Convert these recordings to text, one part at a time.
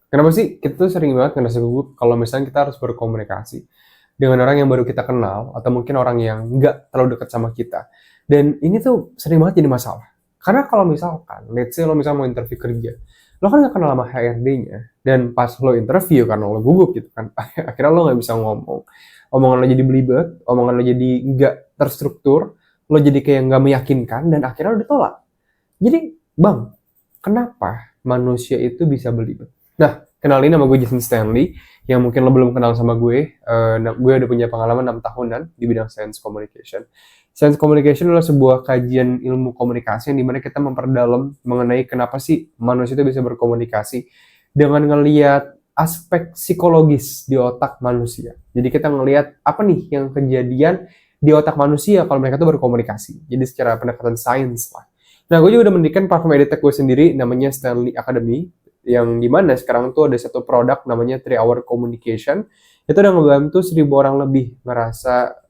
Kenapa sih kita tuh sering banget ngerasa gugup kalau misalnya kita harus berkomunikasi dengan orang yang baru kita kenal atau mungkin orang yang nggak terlalu dekat sama kita. Dan ini tuh sering banget jadi masalah. Karena kalau misalkan, let's say lo misalnya mau interview kerja, lo kan nggak kenal sama HRD-nya, dan pas lo interview karena lo gugup gitu kan, akhirnya lo nggak bisa ngomong, omongan lo jadi belibet, omongan lo jadi nggak terstruktur, lo jadi kayak nggak meyakinkan, dan akhirnya lo ditolak. Jadi, bang, kenapa manusia itu bisa belibet? Nah, kenalin nama gue Jason Stanley, yang mungkin lo belum kenal sama gue. Gue udah punya pengalaman 6 tahunan di bidang Science Communication. Science Communication adalah sebuah kajian ilmu komunikasi yang dimana kita memperdalam mengenai kenapa sih manusia itu bisa berkomunikasi dengan ngelihat aspek psikologis di otak manusia. Jadi kita ngelihat apa nih yang kejadian di otak manusia kalau mereka tuh berkomunikasi. Jadi secara pendekatan sains lah. Nah, gue juga udah mendirikan platform edtech gue sendiri namanya Stanley Academy, yang dimana sekarang tuh ada satu produk namanya 3 Hour Communication. Itu udah ngebantu 1.000 orang lebih ngerasa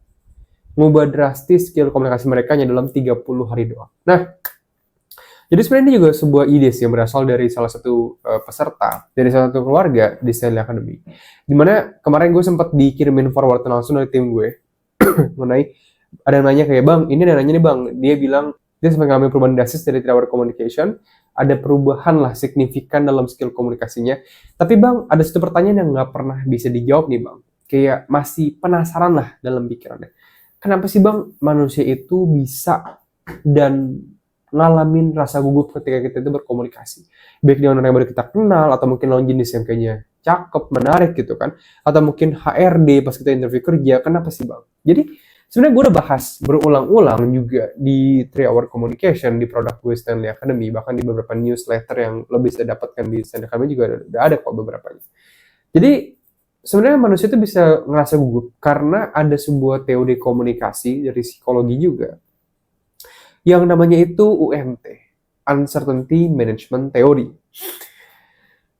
ngubah drastis skill komunikasi mereka hanya dalam 30 hari doang. Nah, jadi sebenarnya ini juga sebuah ide sih yang berasal dari salah satu peserta, dari salah satu keluarga di Stanley Academy. Dimana kemarin gue sempat dikirimin forward langsung dari tim gue mengenai ada yang nanya kayak, bang, ini ada yang nanya nih bang, dia bilang dia sempat ngambil perubahan drastis dari 3 Hour Communication, ada perubahan lah signifikan dalam skill komunikasinya. Tapi bang, ada satu pertanyaan yang nggak pernah bisa dijawab nih bang, kayak masih penasaran lah dalam pikirannya. Kenapa sih bang manusia itu bisa dan ngalamin rasa gugup ketika kita itu berkomunikasi? Baik dengan orang yang baru kita kenal, atau mungkin lawan jenis yang kayaknya cakep, menarik gitu kan, atau mungkin HRD pas kita interview kerja, kenapa sih bang? Jadi sebenarnya gue udah bahas berulang-ulang juga di 3 Hour Communication, di produk gue Stanley Academy, bahkan di beberapa newsletter yang lo bisa dapatkan di Stanley Academy juga udah ada kok beberapa. Jadi sebenarnya manusia itu bisa ngerasa gugup karena ada sebuah teori komunikasi dari psikologi juga yang namanya itu UMT, Uncertainty Management Theory.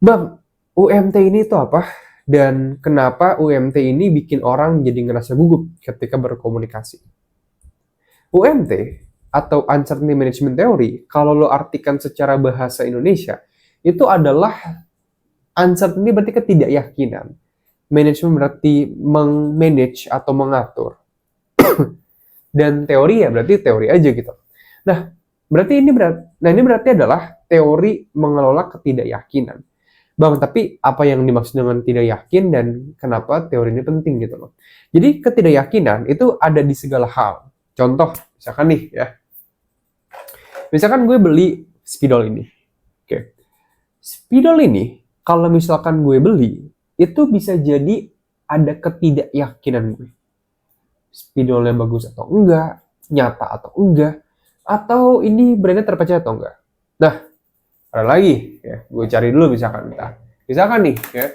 Bang, UMT ini itu apa? Dan kenapa UMT ini bikin orang jadi ngerasa gugup ketika berkomunikasi? UMT atau Uncertainty Management Theory, kalau lo artikan secara bahasa Indonesia, itu adalah uncertainty berarti ketidakyakinan. Management berarti meng-manage atau mengatur. Dan teori ya berarti teori aja gitu. Nah, ini berarti adalah teori mengelola ketidakyakinan. Bang, tapi apa yang dimaksud dengan tidak yakin dan kenapa teori ini penting gitu loh. Jadi ketidakyakinan itu ada di segala hal. Contoh, misalkan nih ya. Misalkan gue beli spidol ini. Oke. Spidol ini, kalau misalkan gue beli, itu bisa jadi ada ketidakyakinan gue. Spidolnya bagus atau enggak, nyata atau enggak, atau ini brandnya terpercaya atau enggak. Nah, ada lagi ya, gue cari dulu misalkan nih ya,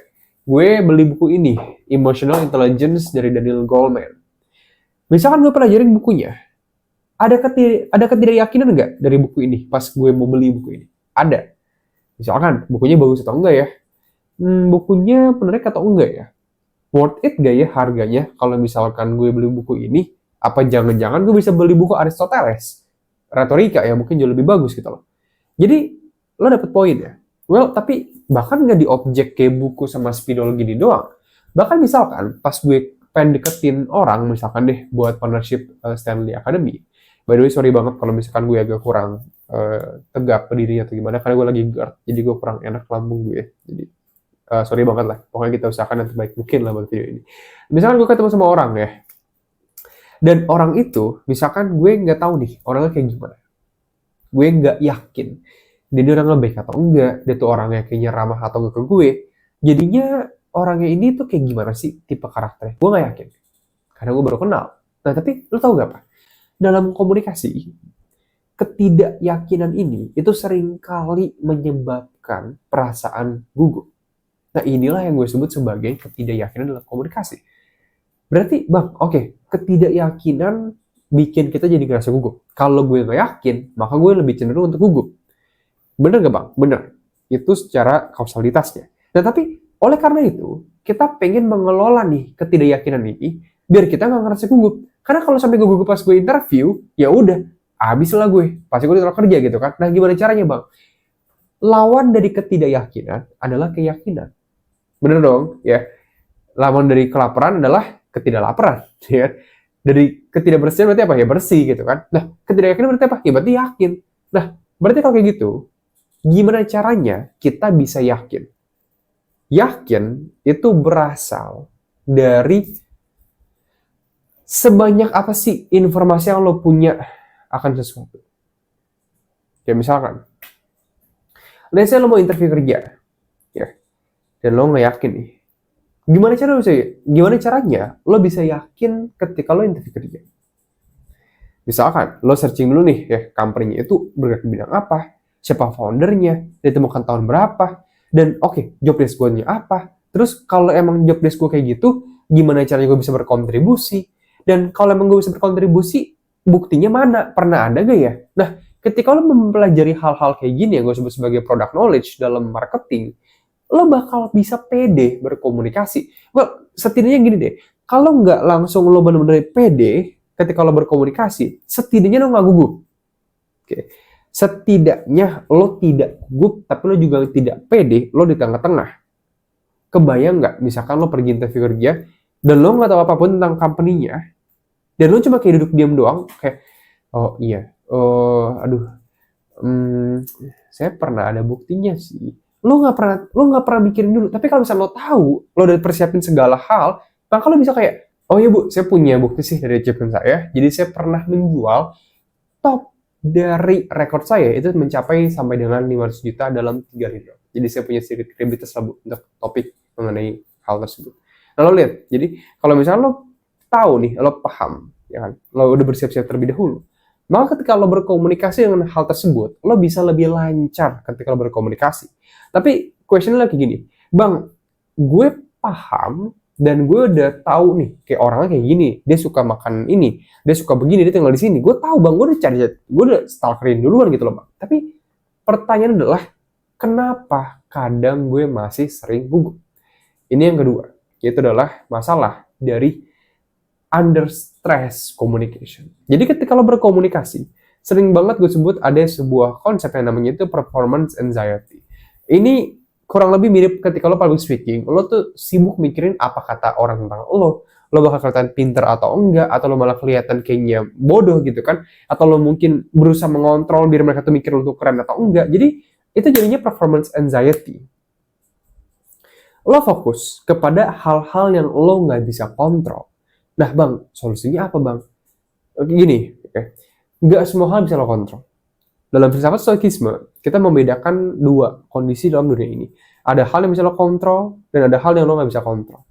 gue beli buku ini, Emotional Intelligence dari Daniel Goleman. Misalkan gue pelajarin bukunya, ada ketidakyakinan enggak dari buku ini pas gue mau beli buku ini? Ada. Misalkan bukunya bagus atau enggak ya, bukunya menarik atau enggak ya, worth it gak ya harganya kalau misalkan gue beli buku ini, apa jangan-jangan gue bisa beli buku Aristoteles, retorika ya, mungkin jauh lebih bagus gitu loh. Jadi lo dapet poin ya. Well, tapi bahkan nggak di objek kayak buku sama spidol gini doang. Bahkan misalkan pas gue pengen deketin orang, misalkan deh buat partnership Stanley Academy. By the way, sorry banget kalau misalkan gue agak kurang tegak berdiri atau gimana, karena gue lagi GERD, jadi gue kurang enak lambung gue. Jadi sorry banget lah. Pokoknya kita usahakan yang terbaik mungkin lah buat video ini. Misalkan gue ketemu sama orang ya, dan orang itu, misalkan gue nggak tahu nih orangnya kayak gimana. Gue nggak yakin dia orangnya baik atau enggak, dia tuh orangnya kayaknya ramah atau enggak ke gue. Jadinya orangnya ini tuh kayak gimana sih tipe karakternya? Gue nggak yakin. Karena gue baru kenal. Nah, tapi lo tau gak apa? Dalam komunikasi, ketidakyakinan ini itu seringkali menyebabkan perasaan gugup. Nah, inilah yang gue sebut sebagai ketidakyakinan dalam komunikasi. Berarti, bang, oke, ketidakyakinan bikin kita jadi ngerasa gugup. Kalau gue nggak yakin, maka gue lebih cenderung untuk gugup. Bener nggak bang? Bener. Itu secara kausalitasnya. Nah, tapi oleh karena itu, kita pengen mengelola nih ketidakyakinan ini, biar kita nggak ngerasa gugup. Karena kalau sampai gue gugup pas gue interview, ya udah, habis lah gue. Pasti gue ditolak kerja gitu kan. Nah, gimana caranya bang? lawan dari ketidakyakinan adalah keyakinan. Bener dong, ya. Lawan dari kelaparan adalah ketidaklaparan, ya. Dari ketidakbersihan berarti apa? Ya bersih gitu kan. Nah, ketidakyakinan berarti apa? Ya berarti yakin. Nah, berarti kalau kayak gitu, gimana caranya kita bisa yakin? Yakin itu berasal dari sebanyak apa sih informasi yang lo punya akan sesuatu. Ya misalkan, let's say lo mau interview kerja, ya, dan lo nggak yakin nih. Gimana caranya lo bisa yakin ketika lo interview kerja? Misalkan lo searching dulu nih ya, company-nya itu bergerak di bidang apa, siapa foundernya, ditemukan tahun berapa, dan oke, job desk gue-nya apa. Terus kalau emang job desk gue kayak gitu, gimana caranya gue bisa berkontribusi? Dan kalau emang gue bisa berkontribusi, buktinya mana? Pernah ada gak ya? Nah, ketika lo mempelajari hal-hal kayak gini yang gue sebut sebagai product knowledge dalam marketing, lo bakal bisa pede berkomunikasi. Well, setidaknya gini deh, kalau nggak langsung lo bener-bener pede ketika lo berkomunikasi, setidaknya lo nggak gugup. Oke. Setidaknya lo tidak gugup, tapi lo juga tidak pede, lo di tengah-tengah. Kebayang nggak, misalkan lo pergi interview kerja, dan lo nggak tahu apapun tentang company-nya, dan lo cuma kayak duduk diam doang, kayak, oh iya, saya pernah ada buktinya sih. Lo nggak pernah mikirin dulu. Tapi kalau misalnya lo tahu, lo udah persiapin segala hal, maka lo bisa kayak, oh iya bu, saya punya bukti sih dari achievement saya. Jadi saya pernah menjual top dari rekor saya itu mencapai sampai dengan 500 juta dalam 3 hari. Jadi saya punya sedikit kredibilitas lah bu untuk topik mengenai hal tersebut. Nah lo lihat, jadi kalau misalnya lo tahu nih, lo paham, ya kan, lo udah bersiap-siap terlebih dahulu. Maka ketika lo berkomunikasi dengan hal tersebut, lo bisa lebih lancar ketika lo berkomunikasi. Tapi questionnya lagi gini, bang, gue paham dan gue udah tahu nih, kayak orangnya kayak gini, dia suka makan ini, dia suka begini, dia tinggal di sini. Gue tahu bang, gue udah stalkerin duluan gitu loh bang. Tapi pertanyaan adalah, kenapa kadang gue masih sering gugup? Ini yang kedua, yaitu adalah masalah dari under stress communication. Jadi ketika lo berkomunikasi, sering banget gue sebut ada sebuah konsep yang namanya itu performance anxiety. Ini kurang lebih mirip ketika lo public speaking, lo tuh sibuk mikirin apa kata orang tentang lo bakal kelihatan pinter atau enggak, atau lo malah kelihatan kayaknya bodoh gitu kan, atau lo mungkin berusaha mengontrol biar mereka tuh mikir lo tuh keren atau enggak. Jadi itu jadinya performance anxiety. Lo fokus kepada hal-hal yang lo nggak bisa kontrol. Nah bang, solusinya apa bang? Gini, nggak semua hal bisa lo kontrol. Dalam filsafat stoikisme, kita membedakan dua kondisi dalam dunia ini. Ada hal yang bisa lo kontrol, dan ada hal yang lo nggak bisa kontrol.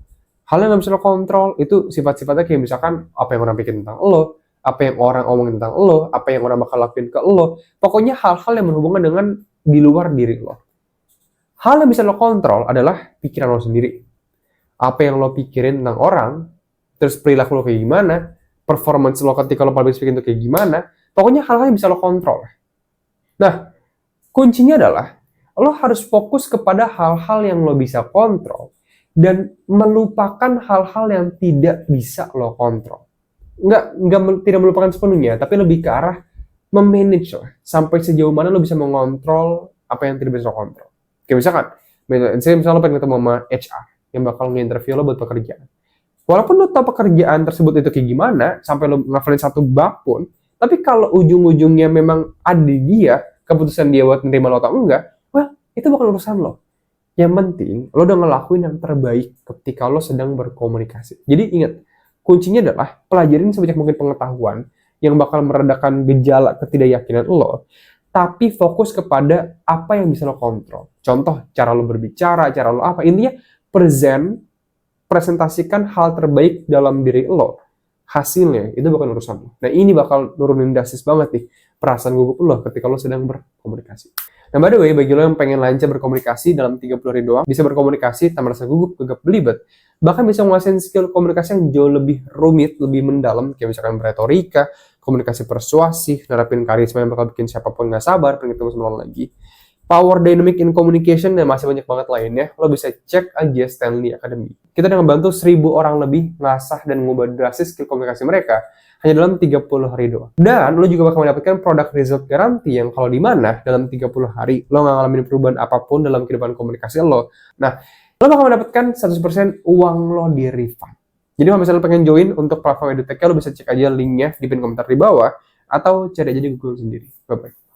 Hal yang nggak bisa lo kontrol itu sifat-sifatnya kayak misalkan apa yang orang pikir tentang lo, apa yang orang omongin tentang lo, apa yang orang bakal lakuin ke lo. Pokoknya hal-hal yang berhubungan dengan di luar diri lo. Hal yang bisa lo kontrol adalah pikiran lo sendiri. Apa yang lo pikirin tentang orang, terus perilaku lo kayak gimana, performance lo ketika lo public speaking itu kayak gimana, pokoknya hal-hal yang bisa lo kontrol. Nah, kuncinya adalah lo harus fokus kepada hal-hal yang lo bisa kontrol dan melupakan hal-hal yang tidak bisa lo kontrol. Tidak melupakan sepenuhnya, tapi lebih ke arah memanage lah, sampai sejauh mana lo bisa mengontrol apa yang tidak bisa lo kontrol. Kayak misalnya lo pengen ketemu sama HR yang bakal nge-interview lo buat pekerjaan. Walaupun lo tau pekerjaan tersebut itu kayak gimana, sampai lo ngafalin satu bab pun, tapi kalau ujung-ujungnya memang ada di dia, keputusan dia buat menerima lo atau enggak, well, itu bukan urusan lo. Yang penting, lo udah ngelakuin yang terbaik ketika lo sedang berkomunikasi. Jadi ingat, kuncinya adalah pelajarin sebanyak mungkin pengetahuan yang bakal meredakan gejala ketidakyakinan lo, tapi fokus kepada apa yang bisa lo kontrol. Contoh, cara lo berbicara, cara lo apa. Intinya, presentasikan hal terbaik dalam diri lo. Hasilnya, itu bukan urusan lo. Nah, ini bakal nurunin drastis banget nih perasaan gugup lo ketika lo sedang berkomunikasi. Nah, by the way, bagi lo yang pengen lancar berkomunikasi dalam 30 hari doang, bisa berkomunikasi tanpa rasa gugup, gegap, belibet, bahkan bisa menguasai skill komunikasi yang jauh lebih rumit, lebih mendalam, kayak misalkan retorika, komunikasi persuasif, nerapin karisma yang bakal bikin siapapun nggak sabar pengen ketemu sama lo lagi. Power Dynamic in Communication, dan masih banyak banget lainnya, lo bisa cek aja Stanley Academy. Kita udah ngebantu 1.000 orang lebih ngasah dan ngubah drastis skill komunikasi mereka hanya dalam 30 hari doang. Dan lo juga bakal mendapatkan product result guarantee yang kalau di mana dalam 30 hari lo nggak ngalamin perubahan apapun dalam kehidupan komunikasi lo. Nah, lo bakal mendapatkan 100% uang lo di refund. Jadi kalau misalnya lo pengen join untuk platform EduTech, lo bisa cek aja linknya di pin komentar di bawah atau cari aja di Google sendiri. Bye-bye.